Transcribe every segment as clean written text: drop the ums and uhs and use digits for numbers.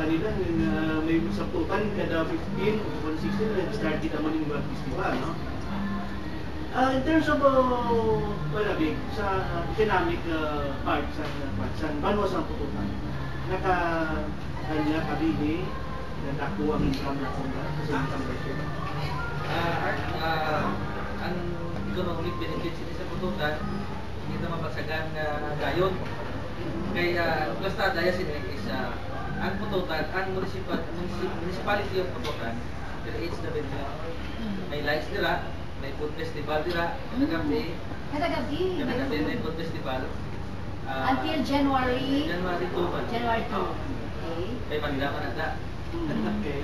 kanila, may samputan kada 15 o 16 nag-start kita mo yung festival, no? In terms of palabig sa economic part sa banwa sa pututan, kanya kabihi natakuha ang income na kung sa income ratio. Ang economic benefits sa pututan hindi na mapagsagan gayon. Kaya basta daya sila is ang pututan, ang municipality of pututan creates the venue. May lights nila, may food festival nila, kadagabi may food festival. Until January 2 man. January 2. Okay. May Manila man na.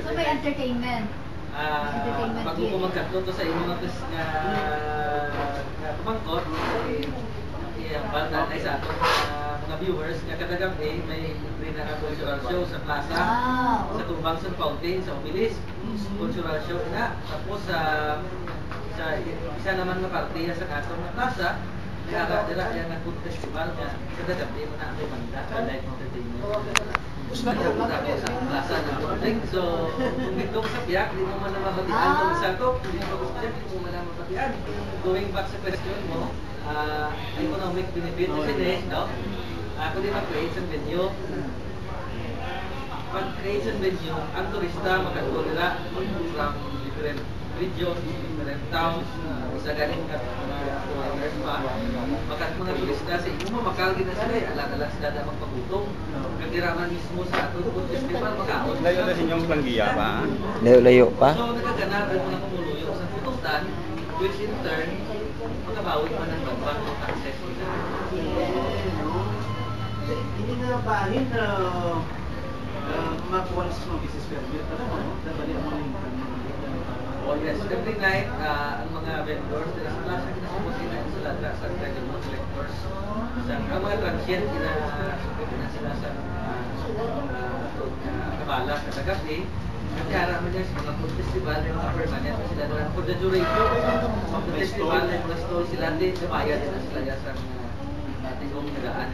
So may entertainment. Pag mo magkakto to sa inyo nga pumangkot, banda ay sa ato mga viewers nga kadagabi may cultural show sa plaza, sa Tumbangson Fountain, sa Umilis, cultural show na. Tapos sa isa naman nga partiya sa atong plaza, kaya dila yan ang food festival nga kadagabi mo na may banda, live entertainment. Tapos sa plaza na public. So, kung dito sa piyak, di mo man na mabatian kung sa to, kung dito sa piyak, di mo man na mabatian. Going back sa question mo, economic benefit kasi no? Kung di mag-create sa venue, pag-create sa venue, ang turista makatuloy nila from different regions, different towns, isa galing ka mga foreigners pa. Makat mga turista sa inyo, makalagin na sila, alang-alang sila na magpagutong. Kagiraman mismo sa atong food festival, makaon. Layo na sinyong langgiya pa? Layo-layo pa? So, nagaganap ang mga kumuluyo sa pututan, which in turn, magkabawit pa ng bank of access nila. Hindi nga bahin na makuha sa mga business permit pala, no? Dabali ang mga income. Oh yes, every night, ang mga vendors, nila sa plaza, kinasubusin na sila sa revenue collectors. Ang mga transient, kinasubusin na sila sa kabala sa tagapi. Kasi haraman niya sa mga food festival, yung mga permanent na sila doon. For the duration of the festival, yung mga store sila, nabayad na sila sa tigong nagaan.